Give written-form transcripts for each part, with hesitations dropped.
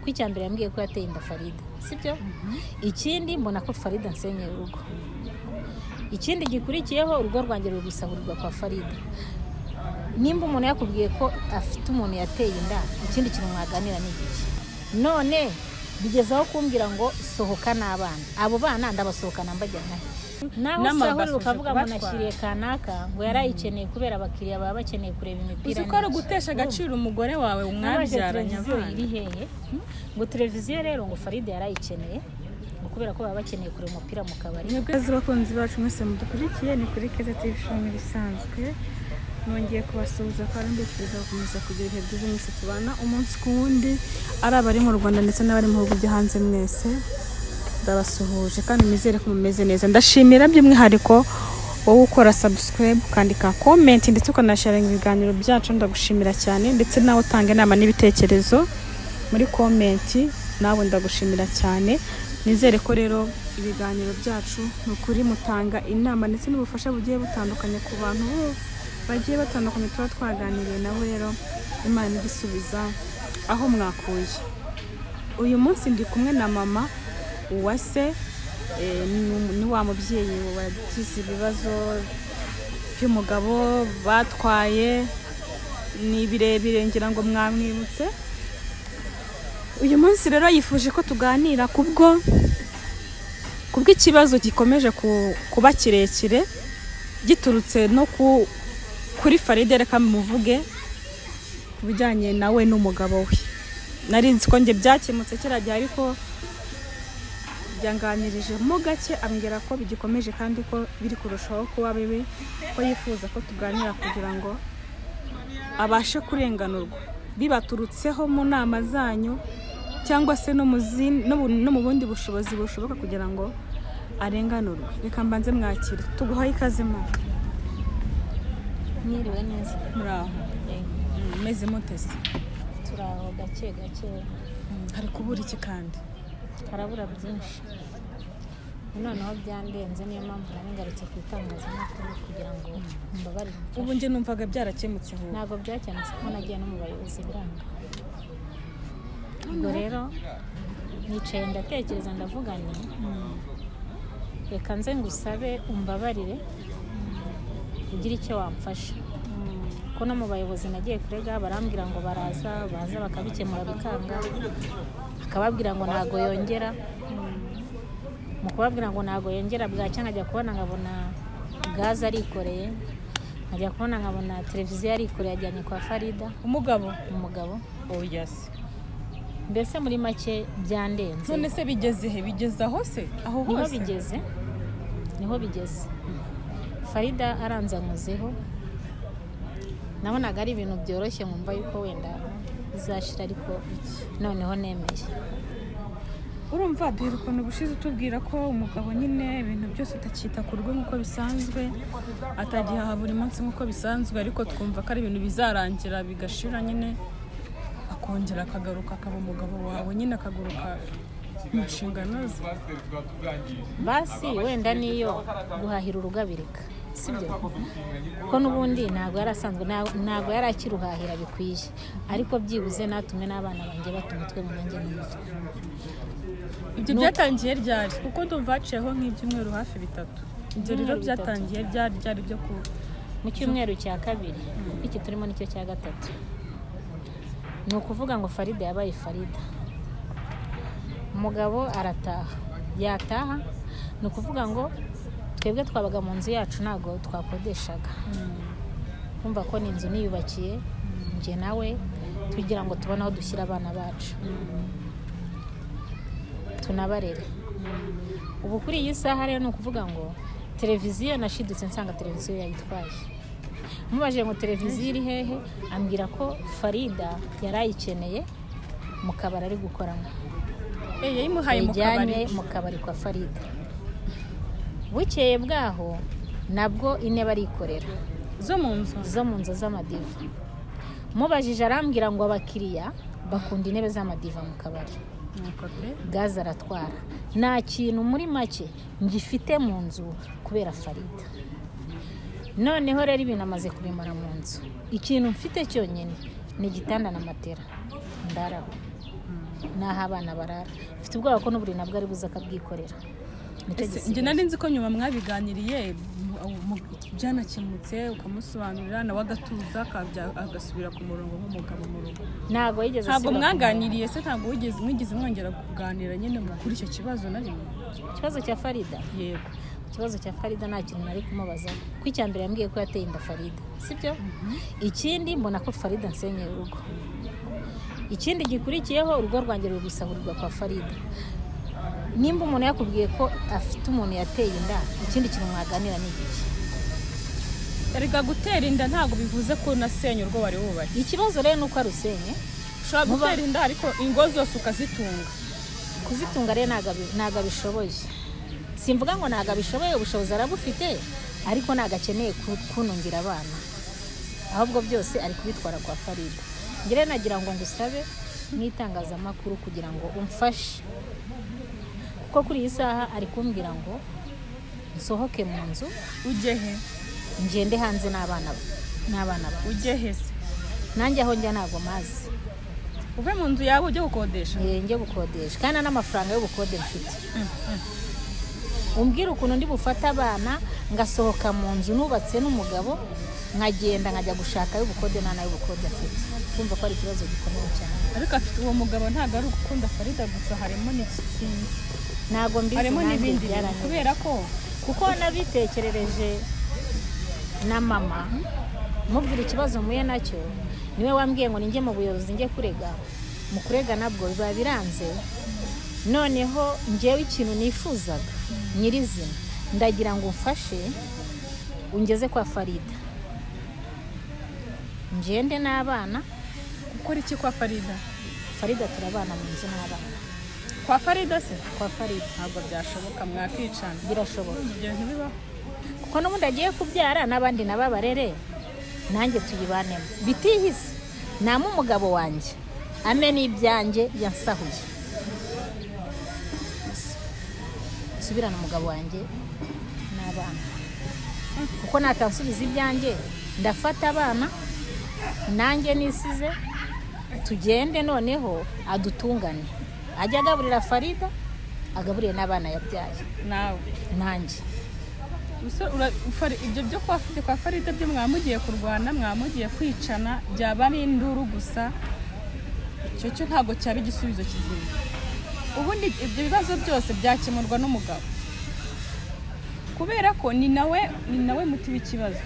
Kwicyambere yambwiye ko yateye inda Farida sibyo ikindi mbona ko Farida nsenyeye urugo ikindi gikurikiyeho urugo rwanjye rubisaburirwa kwa Farida nimba umuntu yakubwiye ko afite umuntu yateye inda ikindi kintu mwaganira n'igiki none bigezaho kumbwira ngo sohoka n'abana abo bana ndabasohokana mbajyana naho sahuri ukavuga ngo nashyiriye kanaka ngo yarayikeneye kubera abakiriya baba bakeneye kureba imipira uzi ko ari gutesha agaciro umugore wawe umwabyaranye abana iri hehe ngo televiziyo rero ngo Farida yarayikeneye ngo kubera ko baba bakeneye kureba umupira mu kabari mwebwe abakunzi bacu mwese mudukurikiye ni kuri Keza TV show bisanzwe nongeye kubasuhuza kandi ndifuriza gukomeza kugira ibihe byiza mwese tubana umunsi ku wundi ari abari mu Rwanda ndetse n'abari mu bihugu byo hanze mwese ndabasuhuje kandi nizere ko mumeze neza ndashimira by'umwihariko wowe ukora subscribe ukandika comment ndetse ukanasharinga ibiganiro byacu ndagushimira cyane ndetse nawe utanga inama n'ibitekerezo muri comment nawe ndagushimira cyane nizere ko rero ibiganiro byacu n'ukuri mutanga inama ndetse n'ubufasha bugiye butandukanye ku bantu bagiye batandukanye tuba twaganiriye nabo rero Imana igisubiza aho mwakuye uyu munsi ndi kumwe na mama Uwase ni wa mubyeyi wagize ibibazo by'umugabo batwaye ni birebire ngira ngo mwamwibutse uyu munsi rero yifuje ko tuganira kubw'ikibazo gikomeje kuba kirekire giturutse no kuri Farida reka muvuge kubijyanye nawe n'umugabo we narinzi ko nge byakemutse kiragiye ariko byanganirije mo gake ambwira ko bigikomeje kandi ko biri kurushaho kuba bibi ko yifuza ko tuganira kugira ngo abashe kurenganurwa bibaturutseho mu nama zanyu cyangwa se no mu bundi bushobozi bushoboka kugira ngo arenganurwe reka mbanze mwakire tuguhaye ikaze mu mwiriwe neza muraho meze mutese turaho gake hari kubura iki kandi harabura byinshi noneho byandenze niyo mpamvu naringarutse ku itangazamakuru kugira ngo mbabarire ubu nge numvaga byarakemutse ho ntabwo byakemutse ko nagiye no mu bayobozi biranga ubwo rero nicaye ndatekereza ndavuga nti reka nze ngusabe umbabarire ugira icyo wamfasha ko no mu bayobozi nagiye kurega barambwira ngo baza bakabikemura bikanga akababwira ngo ntago yongera mu kubabwira ngo ntago yongera bwacya nkajya kubona nkabona gaze arikoreye nkajya kubona nkabona televiziyo arikoreye ajyanye kwa Farida umugabo yes mbese muri make byandenze none se bigeze he bigeze aho se aho hose niho bigeze Farida aranzamuzeho nabonaga ari ibintu byoroshye nkumva yuko wenda bizashira ariko noneho nemeye urumva duheruka gushize tubwira ko umugabo nyine ibintu byose utakita ku rugo nk'uko bisanzwe atagihaha buri munsi nk'uko bisanzwe ariko twumva ko ari ibintu bizarangira bigashira nyine akongera akagaruka akaba umugabo wawe nyine akaguruka mu nshingano ze basi wenda niyo guhahira urugabirika sibyo ko nubundi ntago yarasanzwe ntago yarakiruhahira bikwiye ariko byibuze natumwe n'abana banjye batumutwe mu nanjye n'umutwe ibyo byatangiye ryari kuko ndumva haciyeho nk'ibyumweru hafi bitatu ibyo rero byatangiye ryari byo mu cyumweru cya kabiri iki turimo nicyo cya gatatu ni ukuvuga ngo Farida yabaye Farida umugabo arataha yataha ni ukuvuga ngo twebwe twabaga mu nzu yacu ntago twakodeshaga kumva ko ni inzu niyubakiye nje nawe tugira ngo tubone aho dushyira abana bacu tunabarere ubu kuri iyi saha rero ni ukuvuga ngo televiziyo nashidutse nsanga televiziyo yayitwaye mubajije ngo televiziyo iri hehe ambwira ko Farida yarayikeneye mu kabari ari gukoramo yayimuhaye mu kabari kwa Farida bukeye bwaho nabwo ine barikorera zo mu nzu z'amadiva mubajije arambwira ngo abakiriya bakunda intebe z'amadiva mu kabari gaze aratwara nta kintu muri make ngifite mu nzu kubera Farida noneho rero ibintu amaze kubimara mu nzu ikintu mfite cyonyine ni igitanda na matera ndaraho n'aho abana barara. Mfite ubwoba ko n'uburiri nabwo ari buze akabwikorera. njye nari nzi ko nyuma mwabiganiriye byanakemutse ukamusobanurira nawe agatuza agasubira ku murongo nk'umugabo mu rugo. Ntabwo mwaganiriye se? Ntabwo mwigeze mwongera kuganira nyine kuri icyo kibazo na rimwe? Ikibazo cya Farida? Yego. Ikibazo cya Farida nta kintu nari kumubaza kuko icya mbere yambwiye ko yateye inda Farida, sibyo? Ikindi mbona ko Farida nsenyeye urugo. Ikindi gikurikiyeho urugo rwanjye ruri gusahurirwa kwa Farida. Nimba umuntu yakubwiye ko afite umuntu yateye inda, ikindi kintu mwaganira ni iki? Erega gutera inda ntabwo bivuze ko unasenya urwo wari wubatse. Ikibazo rero nuko arusenye. Ushobora gutera inda ariko ingo zose ukazitunga. Kuzitunga rero ntago bishoboye. Simvuga ngo ntago bishoboye, ubushobozi arabufite ariko ntago akeneye kunungira abana. Ahubwo byose ari kubitwara kwa Farida. Ngire nagira ngo ngusabe n'itangazamakuru kugira ngo umfashe. Kuko kuri iyi saha ari kumbwira ngo nsohoke mu nzu. Ujye he? Ngende hanze n'abana ba. Ujye he se? Nanjye aho njya ntago mazi. Uve mu nzu yawe ujye gukodesha? Njye gukodesha kandi n'amafaranga yo gukode mfite. Umbwira ukuntu ndi bufata abana ngasohoka mu nzu nubatse n'umugabo nkagenda nkajya gushaka yo gukode nayo gukode afite. Kumva ko ari ikibazo gikomeye cyane. Ariko afite uwo mugabo ntago ari gukunda Farida gusa, harimo n'ikindi. Ntago mbizi, harimo n'ibindi kubera ko kuko nabitekerereje na mama mubwira ikibazo muye nacyo, niwe wambwiye ngo ninjye mu buyobozi njye kurega. Mu kurega nabwo biba biranze. Noneho njyewe ikintu nifuzaga nyirizina ndagira ngo umfashe ungeze kwa Farida. Ngende n'abana. Ukora iki kwa Farida? Farida turabana mu nzu n'abana. Kwa Farida se? Kwa Farida. Ntabwo byashoboka, mwakicana. Birashoboka. Ibyo ntibibaho. Kuko n'ubundi agiye kubyara n'abandi nababarere nanjye tuyibanemo bitihise. Nama umugabo wanjye amena ibyanjye yansahuye. Subirana umugabo wanjye n'abana. Kuko natansubiza ibyanjye ndafata abana nanjye nisize tugende noneho adutungane. Ajya agaburira Farida agaburiye n'abana yabyaye. Nawe nanjye ibyo byo kwa Farida byo mwamugiye kurwana, mwamugiye kwicana, byaba n'induru gusa. Icyo ntabwo cyaba igisubizo kizima. Ubundi ibyo bibazo byose byakemurwa n'umugabo, kubera ko ni nawe muti w'ikibazo.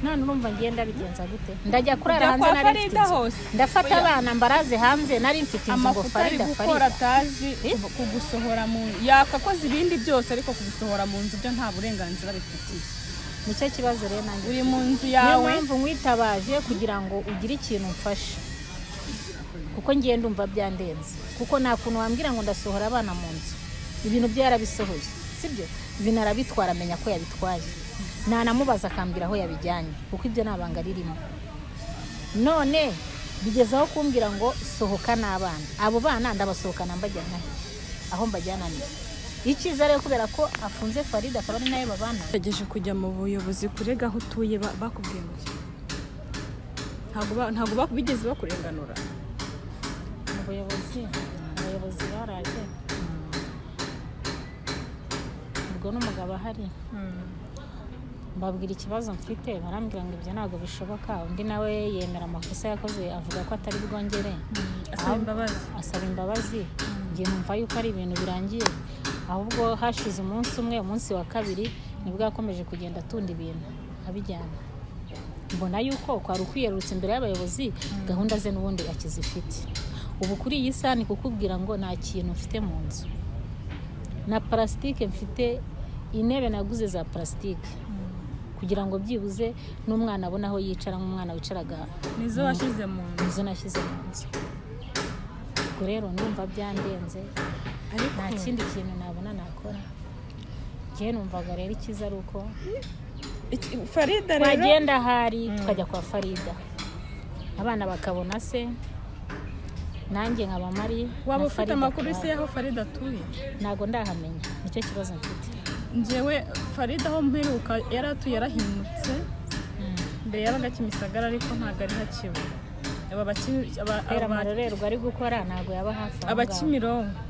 None urumva ngenda bigenza gute? Ndajya kurara hanze nari mfite hose. Ndafata abana mbaraze hanze nari mfite inzu ngo Farida gukora atazi kugusohora mu yakakoze ibindi byose ariko kugusohora mu nzu byo nta burenganzira bifitiye. Nicyo kibazo rero nanjye. Uri mu nzu yawe. Niyo mpamvu mwitabaje kugira ngo ugire ikintu mfashe. Kuko ngiye ndumva byandenze. Kuko nta kuntu wambwira ngo ndasohora abana mu nzu. Ibintu byo yarabisohoye. Sibyo? Ibintu arabitwara amenya ko yabitwaye. Nanamubaza akambwira aho yabijyanye kuko ibyo nabanga ririmo. None bigezaho kumbwira ngo sohoka n'abana. Abo bana ndabasohokana mbajyana aho mbajyana ni. Ikiza rero kubera ko afunze Farida akaba ari nayo babana. Yageje kujya mu buyobozi kurega aho utuye bakubwiye ngo ntabwo bigeze bakurenganura. Mu buyobozi abayobozi baraje. Ubwo n'umugabo ahari. Mbabwira ikibazo mfite barambwira ngo ibyo ntabwo bishoboka. Undi nawe yemera amakosa yakoze avuga ko atari bwongere. Asaba imbabazi. Ngiye numva yuko ari ibintu birangiye. Ahubwo hashize umunsi wa kabiri nibwo yakomeje kugenda atunda ibintu abijyana. Mbona yuko kwari ukwiyerurutse imbere y'abayobozi gahunda ze n'ubundi akizifite. Ubu kuri iyi sani kukubwira ngo nta kintu mfite mu nzu. Na plastike mfite, intebe naguze za plastike. Kugira ngo byibuze n'umwana abona aho yicara nk'umwana wicaraga. Nizo washyize mu nzu? Nizo nashyize mu nzu. Ubwo rero ndumva byandenze. Nta kindi kintu nabona nakora. Njye numvaga rero ikiza ari uko Farida rero bagenda hari tukajya kwa Farida. Abana bakabona se nanjye nkaba mari. Waba ufite amakuru se yaho Farida atuye? Ntago ndahamenya. Nicyo kibazo mfite. Njyewe Farida aho mperuka yaratuye yarahimutse. Mbere yabaga Kimisagara ariko ntago ari hakiba. rero amarorerwa ari gukora ntabwo yaba hafi aho aba ngaho. Kimironko.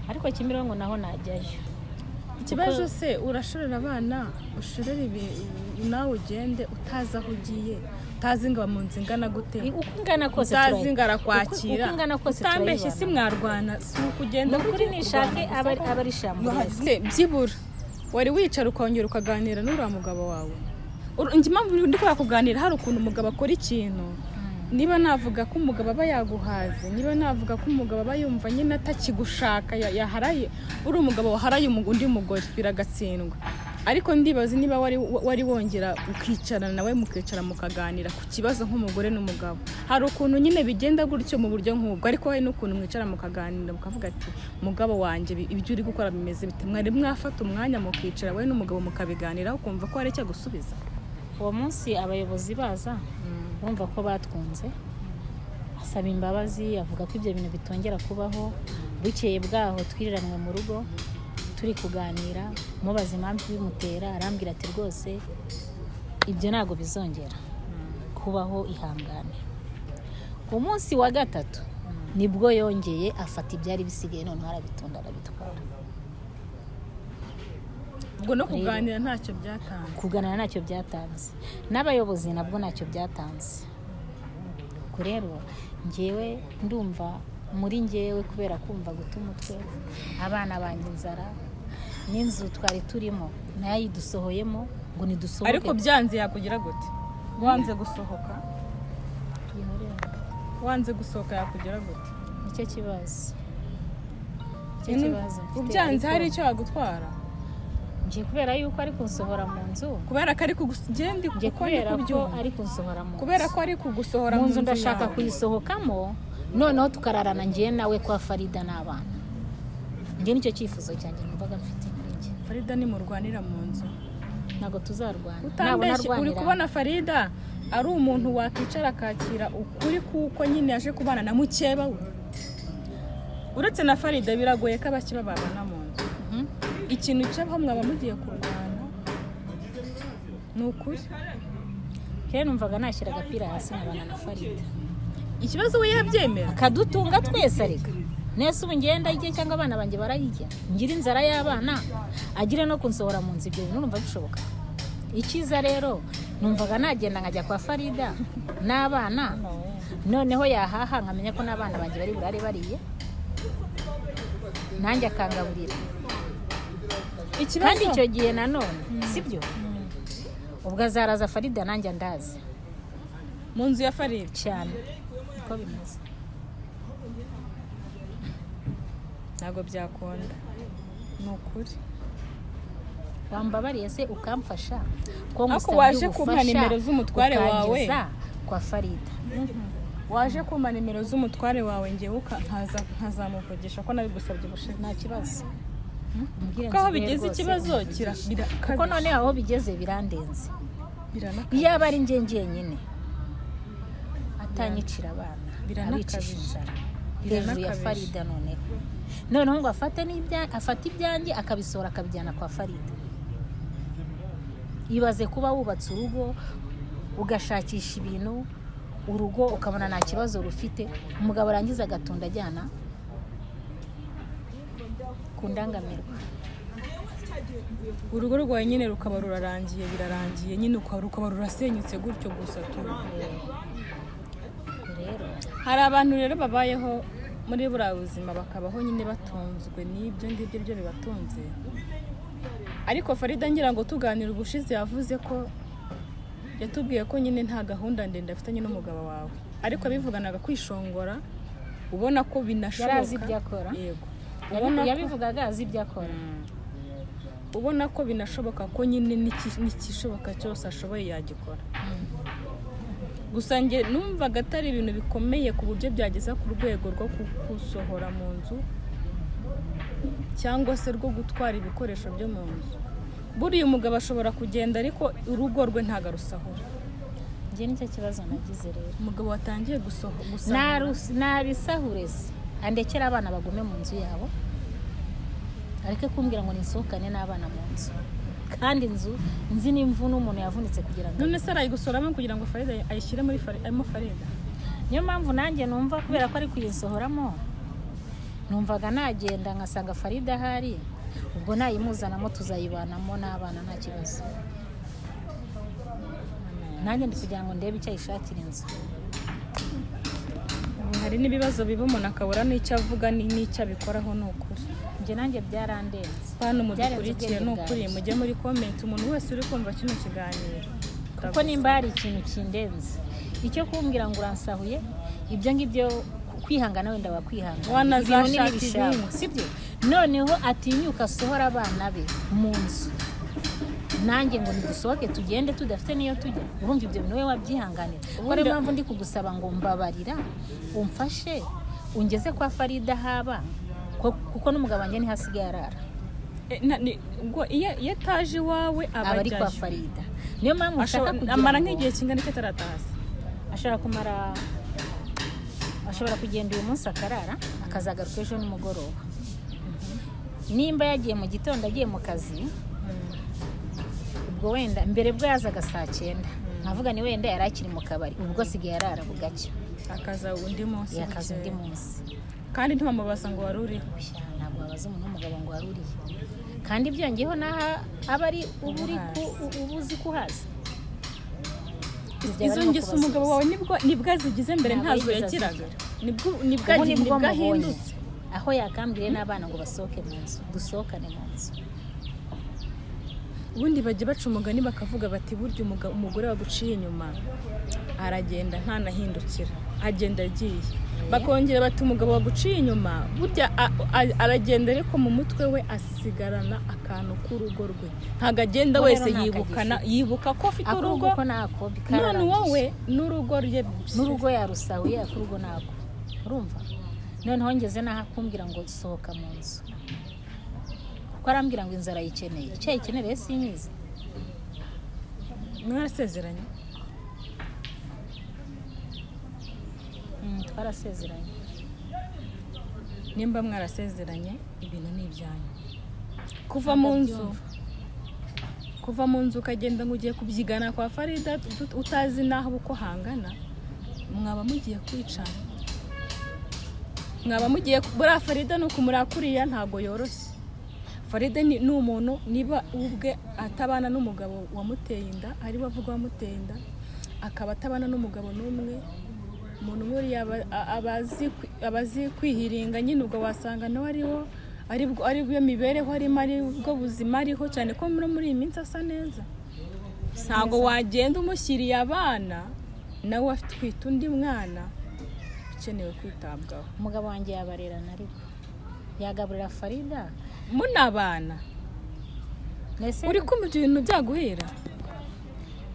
ariko Kimironko naho najyayo. Ikibazo se urashorera abana ushorera nawe ugende utazi aho ugiye, utazi ngo mu nzu ingana gute, uko ingana kose utazi ngo arakwakira, uko ingana kose utambeshye si mwarwana, si ukugenda kuri nishake abari shamburese byibura wari wicara ukongera ukaganira n'uriya mugabo wawe. Njye impamvu ndi kuganira hari ukuntu umugabo akora ikintu, niba navuga ko umugabo aba yaguhaze, niba navuga ko umugabo aba yumva nyine atakigushaka yaharaye, uri umugabo waharaye undi mugore biragatsindwa. Ariko ndibaza niba wari wongera ukicarana nawe mukicara mukaganira ku kibazo nk'umugore n'umugabo, hari ukuntu nyine bigenda gutyo mu buryo nk'ubwo. Ariko hari n'ukuntu mwicara mukaganira mukavuga ati mugabo wanjye ibyo uri gukora bimeze bite, mwari mwafata umwanya mukicara we n'umugabo mukabiganiraho ukumva ko hari icyo gusubiza. uwo munsi abayobozi baza bumva ko batwunze, asaba imbabazi, avuga ko ibyo bintu bitongera kubaho. Bukeye bwaho twiriranwe mu rugo turi kuganira, mubaza impamvu bimutera, arambwira ati rwose ibyo ntabwo bizongera kubaho, ihangane. Umunsi wa gatatu nibwo yongeye afata ibyari bisigaye, noneho arabitunda arabitwara. Ubwo no kuganira ntacyo byatanze. Kuganira ntacyo byatanze, n'abayobozi nabwo ntacyo byatanze. Rero njyewe ndumva muri njyewe kubera kumva guta umutwe, abana banjye inzara, n'inzu twari turimo nayo yidusohoyemo ngo nidusohoke. Ariko byanze yakugira gute? Wanze gusohoka? Wanze gusohoka yakugira gute? Nicyo kibazo. Ubyanze hari icyo yagutwara? Nje kubera yuko ari kunsohora mu nzu. Kubera ko ari kugugende kubera ko ari kunsohora mu nzu. Kubera ko ari kugusohora mu nzu ndashaka kuyisohokamo, noneho tukararana ngiye nawe kwa Farida n'abana. Nge nicyo cyifuzo cyanjye numvaga mfite muri nge. Farida ni murwanira mu nzu. Ntago tuzarwana. Utambeshye uri kubona Farida ari umuntu wakicara akakira ukuri kuko nyine yaje kubana na mukeba we. Uretse na Farida biragoye ko abakiba babana mu nzu. Ikintu cyabaho mwaba mugiye kurwana nukuri. Kera numvaga nashyira agapira hasi nkabana na Farida. Ikibazo we yabyemera akadutunga twese ariko nese ubu ngenda igihe cyangwa abana banjye barayijya, ngira inzara y'abana agire no kunsohora mu nzu, ibyo bintu numva bishoboka. Ikiza rero numvaga nagenda nkajya kwa Farida n'abana, noneho yahaha nkamenya ko n'abana banjye bari burare bariye, nanjye akangaburira. Kandi icyo gihe nanone sibyo ubwo azaraza Farida nanjye ndazi mu nzu ya Farida cyane uko bimeze. Ntabwo byakunda ni ukuri. Wambabariye se ukamfasha ko ngusabye waje kumpa nimero z'umutware wawe kwa Farida. Waje kumpa nimero z'umutware wawe ngewe nkazamuvugisha ko nabigusabye ubushize. Nta kibazo. Ko bigeze ikibazo kuko none aho bigeze birandenze. Iyo aba ari ngiye nyine atanyicira abana abicisha inzara hejuru ya Farida, noneho ngo afate ibyanjye akabisora akabijyana kwa Farida. Ibaze kuba wubatse urugo ugashakisha ibintu, urugo ukabona nta kibazo rufite, umugabo arangiza agatunda ajyana kundangamirwa. Urugo rwawe nyine rukaba rurarangiye, birarangiye nyine ukaba rurasenyutse gutyo gusa tu. Hari abantu rero babayeho muri buriya buzima bakabaho nyine batunzwe n'ibyo ngibyo byo bibatunze. Ariko Farida ngira ngo tuganira ubushize yavuze ko yatubwiye ko nyine nta gahunda ndende afitanye n'umugabo wawe, ariko bivuganaga kwishongora ubona ko binashoboka. Yarazi ibyo akora. Yego. Yabivugaga azi ibyo akora. Ubona ko binashoboka ko nyine n'ikishoboka cyose ashoboye yagikora. Gusa nge numvaga atari ibintu bikomeye ku buryo byageza ku rwego rwo kusohora mu nzu cyangwa se rwo gutwara ibikoresho byo mu nzu. Buriya umugabo ashobora kugenda ariko urugo rwe ntago arusahura. Nge nicyo kibazo nagize rero. Umugabo watangiye gusahura nabisahure se andekera abana bagume mu nzu yabo, areke kumbwira ngo nisohokane n'abana mu nzu, kandi inzu nzi n'imvune umuntu yavunitse kugira ngo none se arayigusoramo kugira ngo Farida ayishyire muri Farida. niyo mpamvu nanjye numva kubera ko ari kuyisohoramo numvaga nagenda nkasanga Farida ahari ubwo nayimuzanamo tuzayibanamo n'abana nta kibazo nanjye ndi kugira ngo ndebe icyo ayishakira inzu. hari n'ibibazo biba umuntu akabura n'icyo avuga n'icyo abikoraho ni ukuri. Njye nanjye byarandenze. Hano mudukurikiye ni ukuri mujye muri comment umuntu wese uri kumva kino kiganiro. Kuko nimba hari ikintu kindenze icyo kumbwira ngo uransahuye ibyo ngibyo kwihangana wenda wakwihangana wanazashaka ibintu sibyo noneho atinyuka asohora abana be mu nzu nanjye ngo ndusohoke tugende tudafite niyo tujya urumva ibyo bintu we wabyihanganira kuko rero mpamvu ndi kugusaba ngo mbabarira umfashe ungeze kwa Farida haba kuko n'umugabo wanjye ni hasigaye arara ngo iyo taje wawe abari kwa Farida niyo mpamvu ushaka kugira amara nk'igihe kingana icyo taratasi ashobora kugenda uyu munsi akarara akazagaruka ejo nimugoroba nimba yagiye mu gitondo agiye mu kazi ubwo wenda mbere bwo yazaga saa 9 navuga ni wenda yarakiri mu kabari ubwo sigaye arara bugacya akaza undi munsi kandi ntibamubaza ngo waruri ntabwo babaza umuntu w'umugabo ngo waruri kandi byongeyeho naha abari ubuzi kuhaza izo ngeso umugabo wawe nibwo azigize mbere ntazo yakiraga nibwo ahindutse aho yakambire n'abana ngo basohoke mu nzu dusohokane mu nzu ubundi bajye baca umugani bakavuga bati burya umugore waguciye inyuma aragenda ntanahindukira agenda agiye bakongera bati umugabo waguciye inyuma burya aragenda ariko mu mutwe we asigarana akantu k'urugo rwe ntago agenda wese yibuka ko afite urugo none wowe n'urugo yarusahuye akurugo nako urumva noneho ngeze naho akumbwira ngo sohoka mu nzu kuko arambwira ngo inzara yikeneye icyo yikeneye sinyizi mwarasezeranye twarasezeranye nimba mwarasezeranye ibintu ni ibyanyu kuva mu nzu ukagenda ngo ugiye kubyigana kwa Farida utazi naho uko hangana mwaba mugiye kwicana mwaba mugiye bura Farida nuko murakuriya ntago yoroshye Farida ni umuntu niba ubwe atabana n'umugabo wamuteye inda ari bavuga wamuteye inda akaba atabana n'umugabo n'umwe umuntu muri abazi kwihiringa nyine ubwo wasanga nawe ari byo mibereho arimo ari bwo buzima ariho cyane ko muri iyi minsi asa neza ntago wagenda umushyiriye abana nawe afite kwita undi mwana ukenewe kwitabwaho umugabo wanjye yabarerana ariko yagaburira Farida munabana uri kumva ibintu byaguhira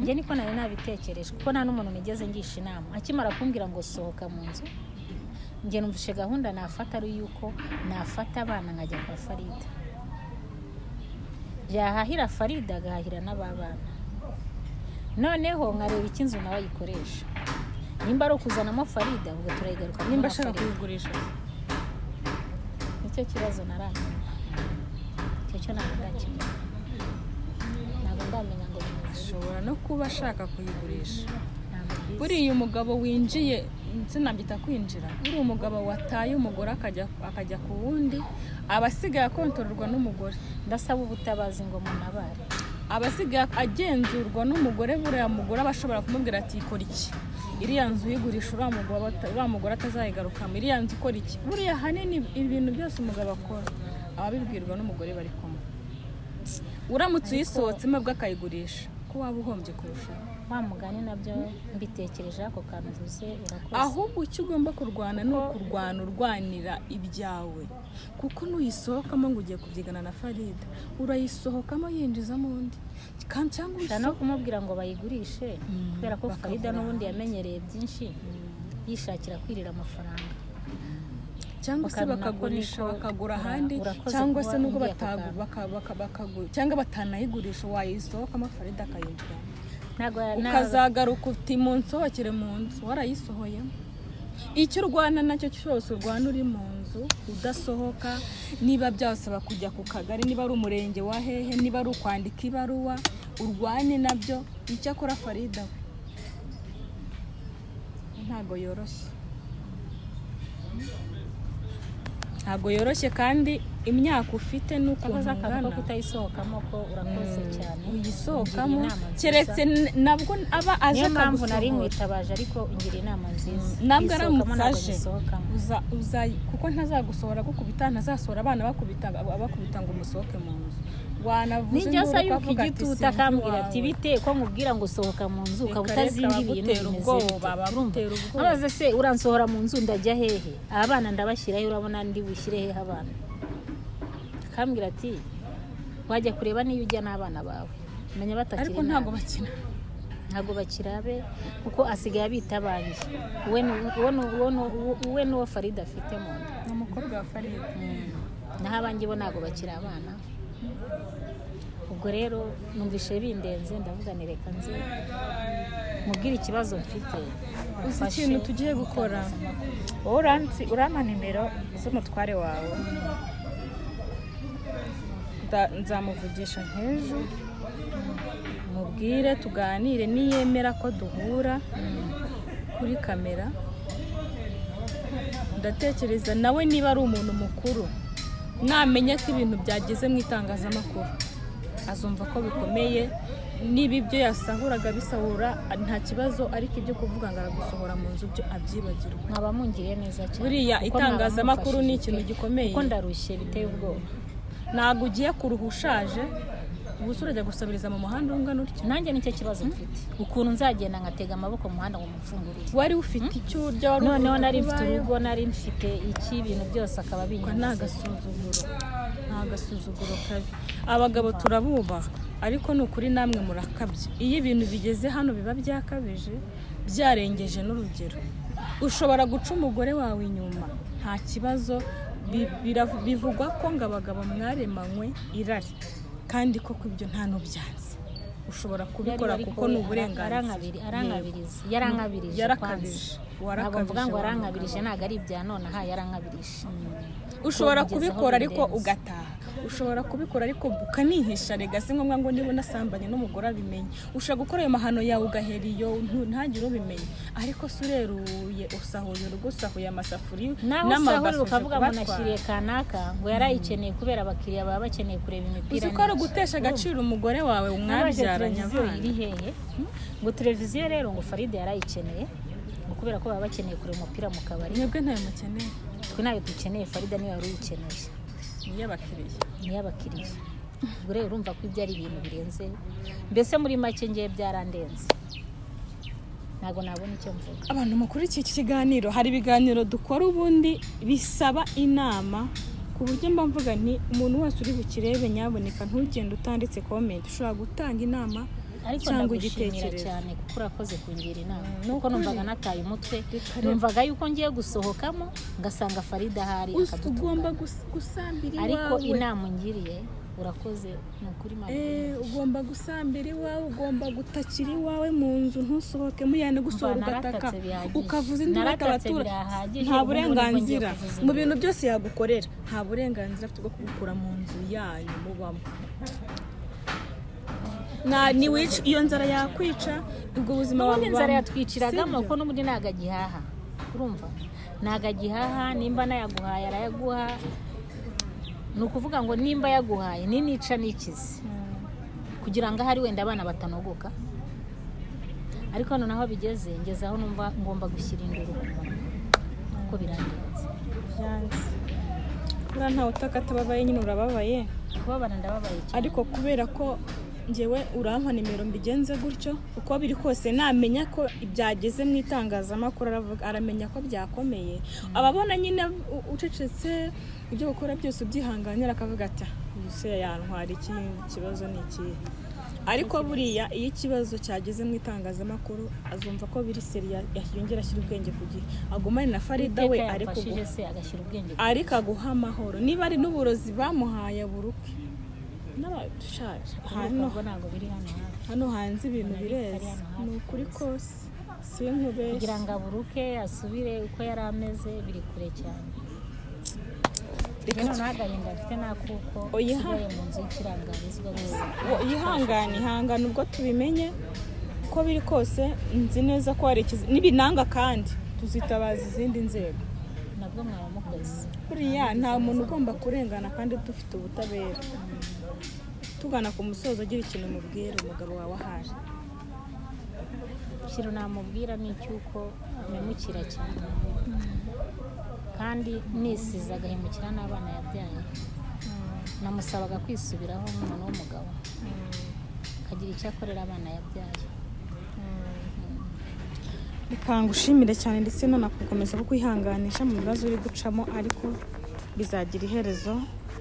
njye niko nari nabitekereje kuko nta n'umuntu nigeze ngisha inama akimara kumbwira ngo sohoka mu nzu njye numvise gahunda nafata ari yuko nafata abana nkajya kwa Farida yahahira Farida agahahira n'ababana noneho nkareba ikinzu nawe ayikoresha nimba ari ukuzanamo Farida ubwo turayigaruka nimba ashaka kuyigurisha nicyo kibazo naramenya icyo ntabwo ndakimenya ntabwo ndamenya ngo ashobora no kuba ashaka kuyigurisha buriya umugabo winjiye sinabyita kwinjira uri umugabo wataye umugore akajya ku wundi abasigaye akontororwa n'umugore ndasaba ubutabazi ngo munabare abasigaye agenzurwa n'umugore buriya mugore abashobora kumubwira ati ikora iki iriya nzu yigurisha uriya mugore atazayigarukamo iriya nzu ikora iki buriya hanini ibintu byose umugabo akora ababibwirwa n'umugore bari kumwe uramutse uyisohotsemo bwo akayigurisha ko waba uhombye kurushaho wa mugani nabyo mbitekereje ako kantu uvuze urakoze ahubwo icyo ugomba kurwana ni ukurwana urwanira ibyawe kuko nuyisohokamo ngo ugiye kubyigana na Farida urayisohokamo yinjizamo undi cyangwa no kumubwira ngo bayigurishe kubera ko Farida n'ubundi yamenyereye byinshi yishakira kwirira amafaranga cyangwa se bakagurisha bakagura ahandi cyangwa se nubwo cyangwa batanayigurisha wayisohokamo Farida akayinjira ukazagaruka uti mu nsohokere mu nzu warayisohoyemo icyo urwana nacyo cyose urwana uri mu nzu udasohoka niba byasaba kujya ku kagari niba ari umurenge wa hehe niba ari ukwandika ibaruwa urwane nabyo icyo akora Farida ntago yoroshye, ntago yoroshye kandi imyaka ufite n'ukuntu ungana kutayisohokamo ko urakoze cyane uyisohokamo keretse nabwo aba aje mpamvu nari mwitabaje ariko ngira inama nziza nabwo aramusaje uza kuko ntazagusohora gukubita ntazasohora abana bakubita ngo musohoke mu nzu wanavuze n'injyasa yuko igituta akambwira ati bite ko nkubwira ngo sohoka mu nzu ukaba utazinga ibintu bimeze abaze se uransohora mu nzu ndajya hehe abana ndabashyiraho urabona ndi bushyire hehe abana akambwira ati wajya kureba niyo ujya n'abana bawe menya batakiri ariko ntago bakirabe kuko asigaye abita banjye we n'uwo Farida afite mu nda n'umukobwa wa Farida naho abanjye bo ntago bakira abana ubwo rero numvishe bindenze ndavuga ni reka nze mubwire ikibazo mfite uzi ikintu tugiye gukora urama nimero z'umutware wawe nzamuvugisha nk'ejo mubwire tuganire niyemera ko duhura kuri kamera ndatekereza nawe niba ari umuntu mukuru namenya ko ibintu byageze mu itangazamakuru azumva ko bikomeye niba ibyo yasahuraga bisahura nta kibazo ariko ibyo kuvuga ngo aragusohora mu nzu byo abyibagirwa nkaba mungiriye neza cyane buriya itangazamakuru ni ikintu gikomeye kuko ndarushye biteye ubwoba ntabwo ugiye kuruha ushaje ubu urajya gusabiriza mu muhanda ungana utyo nanjye nicyo kibazo mfite ukuntu nzagenda ngatega amaboko mu muhanda ngo mufungurire wari ufite icyo urya wari noneho nari mfite urugo nari mfite iki ibintu byose akaba binyuze nta gasuzuguro kabi abagabo turabubaha ariko ni ukuri namwe murakabye iyo ibintu bigeze hano biba byakabije byarengeje n'urugero ushobora guca umugore wawe inyuma nta kibazo bivugwa ko ngo abagabo mwaremanywe irari kandi koko ibyo nta n'ubyanze ushobora kubikora kuko ni uburenganzira yarankabirije yarakabije waravuga ngo yarankabirije ntabwo ari ibya none aha yarankabirije ushobora kubikora ariko ugataha ushobora kubikora ariko ukanihisha rega si ngombwa ngo niba unasambanye n'umugore abimenye ushobora gukora ayo mahano yawe ugahera iyo ntagire ubimenye ariko se ureruye usahuye urugusahuye amasafuriya n'amabasi ukavuga ngo nashyiriye kanaka ngo yarayikeneye kubera abakiriya baba bakeneye kureba imipira uzi ko ari ugutesha agaciro umugore wawe umwabyaranye iri hehe ngo televiziyo rero ngo Farida yarayikeneye ngo kubera ko baba bakeneye kureba umupira mu kabari mwebwe ntayo mukeneye twe nayo dukeneye Farida niyo yari uyikeneye niy'abakiriya ubwo rero urumva ko ibyo ari ibintu birenze mbese muri make ngiye byarandenze ntabwo nabona icyo mvuga abantu mukuru iki kiganiro hari ibiganiro dukora ubundi bisaba inama ku buryo mba mvuga nti umuntu wese uri bukirebe nyaboneka ntugende utanditse comment ushobora gutanga inama cyangwa igitekerezo cyane kuko urakoze kungira inama nuko numvaga nataye umutwe numvaga yuko ngiye gusohokamo ngasanga Farida hari akadutuka ugomba gusambira iwawe ariko inama ngiriye urakoze nukuri mama ugomba gusambira iwawe ugomba gutakira iwawe mu nzu ntusohoke muyane gusohora ugataka ukavuza induru abatura nta burenganzira mu bintu byose yagukorera nta burenganzira afite bwo kugukura mu nzu yanyu mubamo ni wica iyo nzara yakwica ubwo buzima wawe inzara yatwiciragamo ko n'ubundi nagagihaha urumva nagagihaha nimba nayaguhaye arayaguha ni ukuvuga ngo nimba yaguhaye nica n'ikizi kugira ngo ahari wenda abana batanogoka ariko noneho bigeze ngeze aho numva ngomba gushyira induru ku muntu kuko birandenze buriya ntawe utakababaye nyine urababaye kubabana ndababaye cyane ariko kubera ko njyewe urampa nimero mbigenze gutyo uko biri kose namenya ko byageze mu itangazamakuru aramenya ko byakomeye ababona nyine ucecetse ibyo gukora byose ubyihanganira akavuga ati uyu se yantwara iki kibazo ni iki ariko buriya iyo ikibazo cyageze mu itangazamakuru azumva ko biri seriya yongera ashyira ubwenge ku gihe agumane na Farida we ariko aguha amahoro niba ari n'uburozi bamuhaye buruke n'abashaje hano hanze ibintu bireze ni ukuri kose sinkubeshye kugira ngo aburuke asubire uko yari ameze biri kure cyane reka ntagahinda afite nakuko usigaye mu nzu y'ikirangarizwa ihangane ubwo tubimenye uko biri kose nzi neza ko hari n'ibinanga kandi tuzitabaza izindi nzego. nabwo mwaba mukoze. Buriya nta muntu ugomba kurengana kandi dufite ubutabera. Tugana ku musozo ugira ikintu umubwira umugabo wawe ahaje. ikintu namubwira ni icy'uko amemukira cyane kandi nisize agahemukira n'abana yabyaye. Namusabaga kwisubiraho nk'umuntu w'umugabo akagira icyo akorera abana yabyaye. Reka ngushimire cyane ndetse nanakukomeza kukwihanganisha mu bibazo uri gucamo, ariko bizagira iherezo.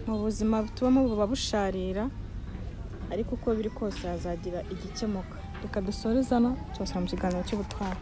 Mu buzima tubamo buba busharira, ariko uko biri kose hazagira igikemuka. Reka dusoreze hano, tubasaba mu kiganiro cy'ubutwari.